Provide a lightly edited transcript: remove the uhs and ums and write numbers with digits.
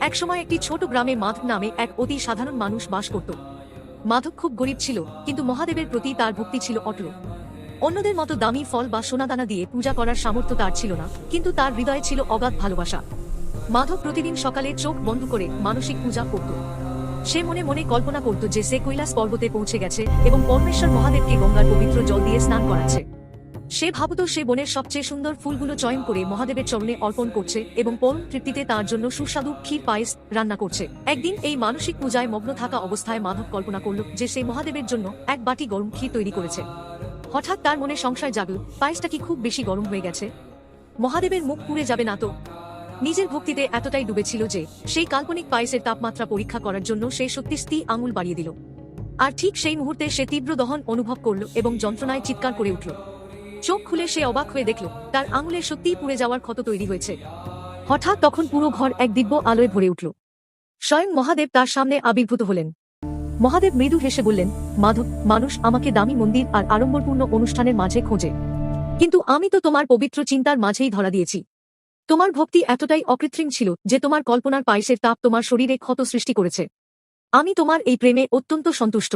একসময় একটি ছোট গ্রামে মাধব নামে এক অতি সাধারণ মানুষ বাস করত। মাধব খুব গরিব ছিল, কিন্তু মহাদেবের প্রতি তার ভক্তি ছিল অটল। অন্যদের মতো দামি ফল বা সোনাদানা দিয়ে পূজা করার সামর্থ্য তার ছিল না, কিন্তু তার হৃদয়ে ছিল অগাধ ভালোবাসা। মাধব প্রতিদিন সকালে চোখ বন্ধ করে মানসিক পূজা করত। সে মনে মনে কল্পনা করত যে সে কৈলাস পর্বতে পৌঁছে গেছে এবং পরমেশ্বর মহাদেবকে গঙ্গার পবিত্র জল দিয়ে স্নান করাচ্ছে। সে ভাবত সে বনের সবচেয়ে সুন্দর ফুলগুলো চয়ন করে মহাদেবের চরণে অর্পণ করছে এবং পরম তৃপ্তিতে তার জন্য সুস্বাদু ক্ষীর পায়েস রান্না করছে। একদিন এই মানসিক পূজায় মগ্ন থাকা অবস্থায় মাধব কল্পনা করল যে সে মহাদেবের জন্য এক বাটি গরম ক্ষীর তৈরি করেছে। হঠাৎ তার মনে সংশয় জাগল, পায়েসটা কি খুব বেশি গরম হয়ে গেছে? মহাদেবের মুখ পুড়ে যাবে না তো? নিজের ভক্তিতে এতটাই ডুবেছিল যে সেই কাল্পনিক পায়েসের তাপমাত্রা পরীক্ষা করার জন্য সে সত্যি আঙুল বাড়িয়ে দিল। আর ঠিক সেই মুহূর্তে সে তীব্র দহন অনুভব করল এবং যন্ত্রণায় চিৎকার করে উঠল। চোখ খুলে সে অবাক হয়ে দেখল তার আঙুলে সত্যিই পুড়ে যাওয়ার ক্ষত তৈরি হয়েছে। হঠাৎ তখন পুরো ঘর এক দিব্য আলোয় ভরে উঠল। স্বয়ং মহাদেব তার সামনে আবির্ভূত হলেন। মহাদেব মৃদু হেসে বললেন, মাধব, মানুষ আমাকে দামি মন্দির আর আড়ম্বরপূর্ণ অনুষ্ঠানের মাঝে খোঁজে, কিন্তু আমি তো তোমার পবিত্র চিন্তার মাঝেই ধরা দিয়েছি। তোমার ভক্তি এতটাই অকৃত্রিম ছিল যে তোমার কল্পনার পায়েসের তাপ তোমার শরীরে ক্ষত সৃষ্টি করেছে। আমি তোমার এই প্রেমে অত্যন্ত সন্তুষ্ট।